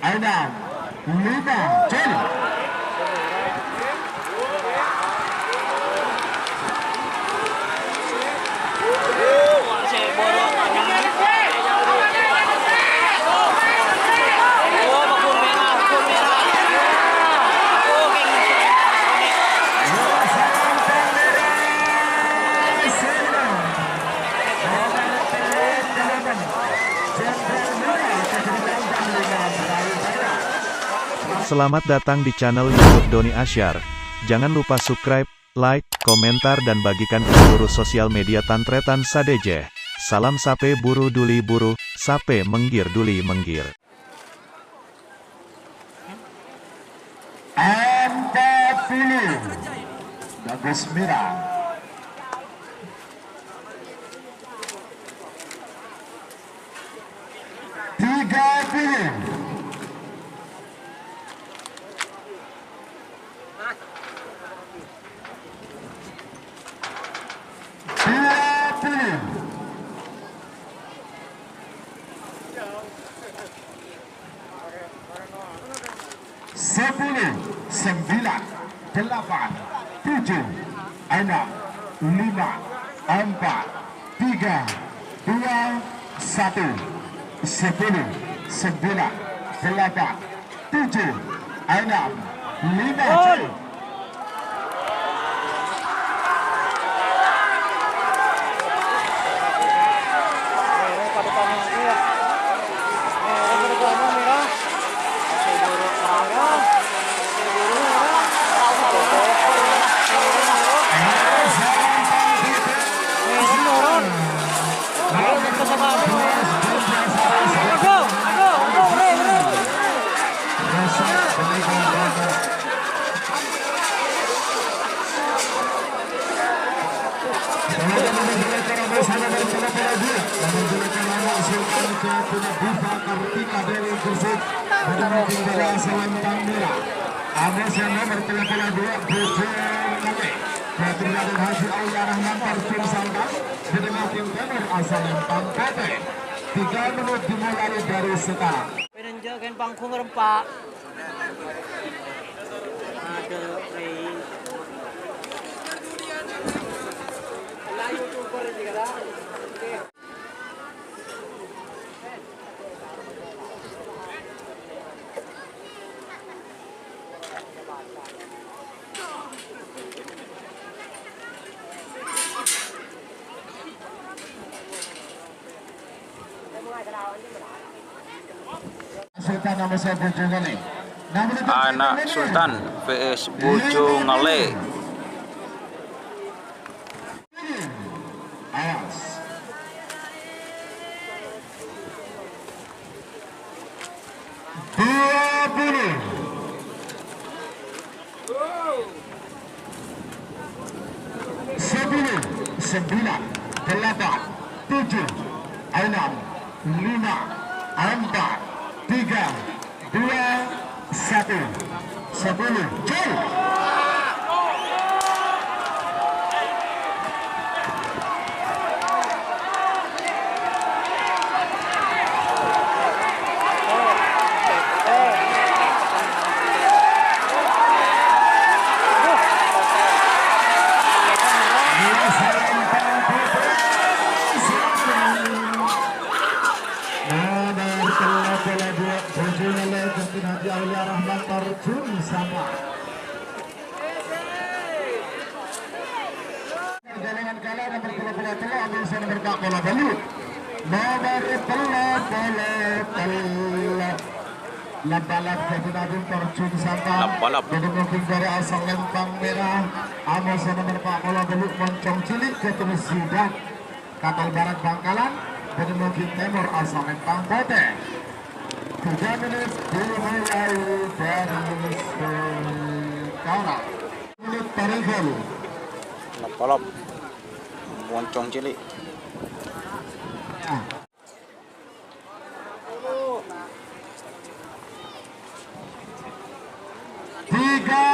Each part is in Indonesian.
enam, lima, Jel. Selamat datang di channel YouTube Doni Asyar. Jangan lupa subscribe, like, komentar dan bagikan ke seluruh sosial media Tantretan Sadejeh. Salam sape buru duli buru, sape menggir duli menggir. Pilih bagus merah. Tiga pilih. Dua pilih. Sepuluh, sembilan, delapan, tujuh, enam, lima, empat, tiga, dua, satu. 10, 9, 8, 7, 6, 5, Tiga menit dimulai dari sekarang. Penenjakan pangkung rempak. Aduh, Sultan nama saya Bojo Ngale. Anak Sultan vs Bojo Ngale. Awas. Dua pilih. Sepuluh, sembilan, delapan, tujuh, enam, lima, empat, tiga, dua, satu. 10, Jel. Perjalanan kalah nomor bola ambil saya nomor Pak Bola Balut. Nomor bola Lambalap Jatinabung terjun sama. Jadi mungkin dari asal lempang merah. Ambil saya nomor Pak Bola Balut Moncong Cilik Ketulis Sidak Kapal Barat Bangkalan. Jadi mungkin Timur asal lempang Pote. 3 menit dimulai dari sekarang. Menit Tarifel. Lapalap Moncong Cilik. Dua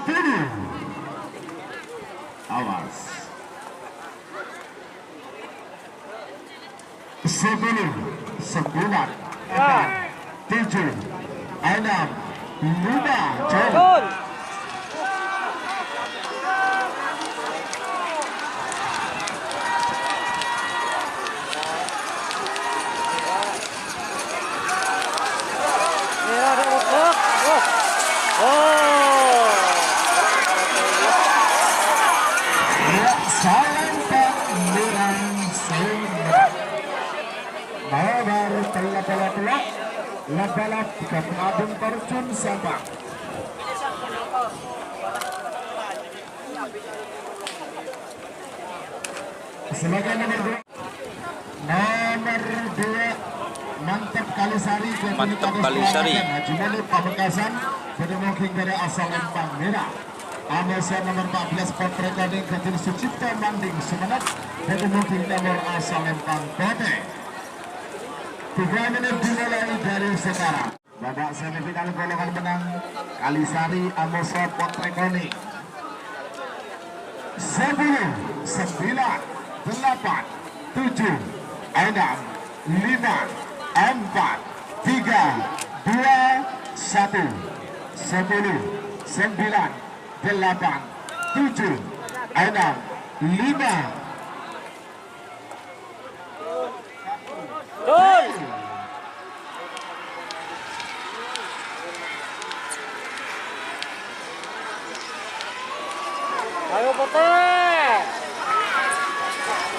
pilih. 10, 9, 8, 7, 6, 5, jauh. Gol. Merah ada rusak. Oh. Ya, Salempang merah Selembang. Nomor pelak labalap ke pengabung terjun Sabang. Sebagai nomor 2, Mantap Kalisari. Mantap Kalisari. Haji Malik Pamekasan Pedemoking dari asal Lempang Merah. Amasan nomor 14 Potrekading Ketil Sucipta Manding Sumenep Pedemoking nomor asal Lempang Kote. 3 menit dimulai dari sekarang. Babak semifinal golongan menang Kalisari Amoso Potrekoni. 10, 9, 8, 7, 6, 5, 4, 3, 2, 1, 10, 9, 8, 7, 6, 5. Gol. Ayo Pote.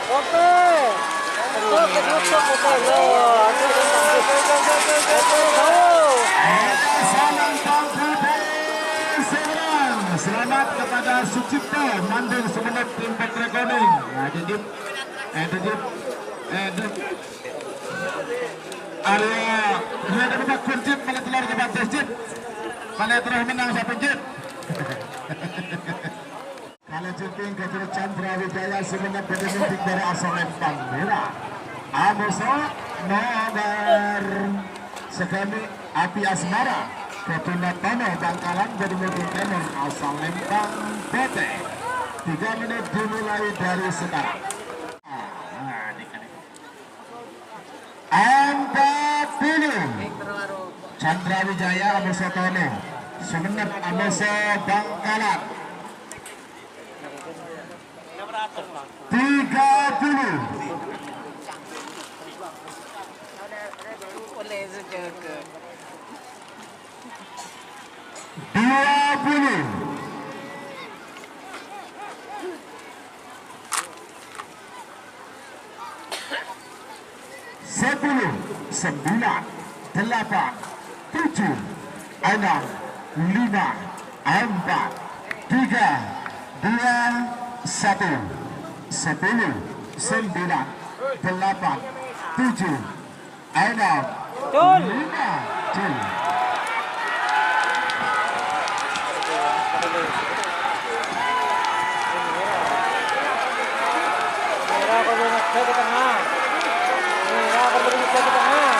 Pote. Pote. Selamat kepada Sucipto Manding Sumenep tim Petrekoning. Edip area dia dapat kunci pada telur ke batas jip. Pada terus menang siapa jip. Kalau jumping ke Chandra Wijaya Sumenep Pedemoking dari asal Lempang Merah. Amoso nomor sekali Api Asmara Ketunda Tono Bangkalan Pedemoking nomor asal Lempang Kote. 3 menit dimulai dari sekarang. 40 Chandra Wijaya Amoso Tono Sumenep Amoso Bangkalan. 30 20 10, 9, 8, 7, 6, 5, 4, 3, 2, 1, 10, 9, 8, 7, 6, Gol. 5, jauh. Merah berbunyi ke tengah. Merah berbunyi ke tengah.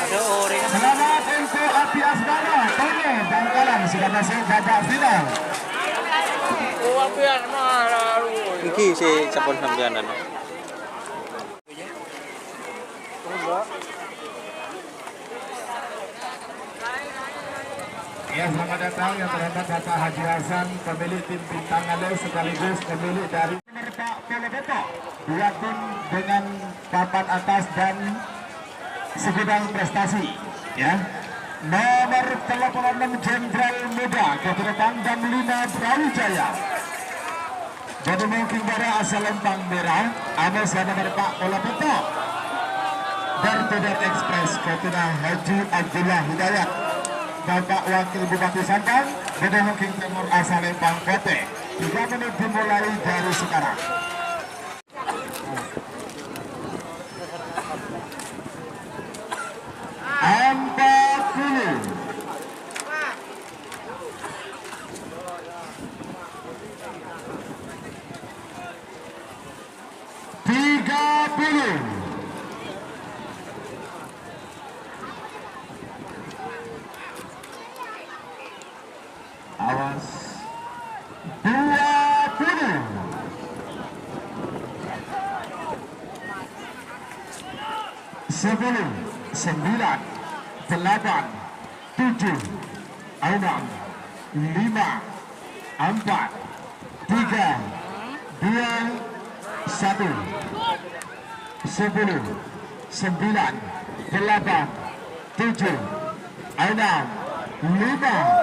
Ada orang. Selamat untuk Api Asmara Tono Bangkalan sudah masuk babak final. Iki si sampun sampeanan. Ya, selamat datang yang terhormat Bapak Haji Hasan, pemilik tim Bintang Aleu sekaligus pemilik dari Pak Polobeto. Dua tim dengan papan atas dan segudang prestasi. Ya, nomor 86 Jenderal Muda Keturunan dan 5 Brawijaya. Pedemoking dari asal Lempang Merah, Amos nomor Pak Polobeto. Bertudat Express Keturunan Haji Abdullah Hidayat. Bapak Wakil Bupati Sampang, Pedemoking Timur asal Lempang Kote. 3 menit dimulai dari sekarang. Awas 10, 9, 8, 7, 6, 5, 4, 3, 2, 1. 10, 9, 8, 7, 6, 5,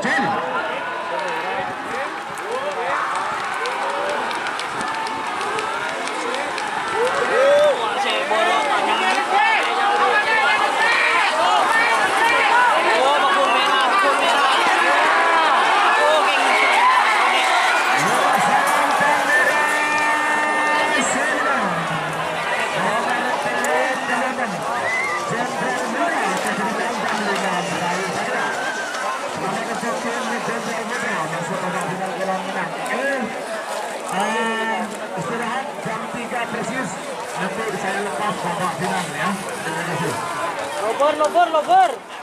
Jol. Istirahat jam 3 persis. Nanti saya lepas babak final ya. Terima kasih. Lover.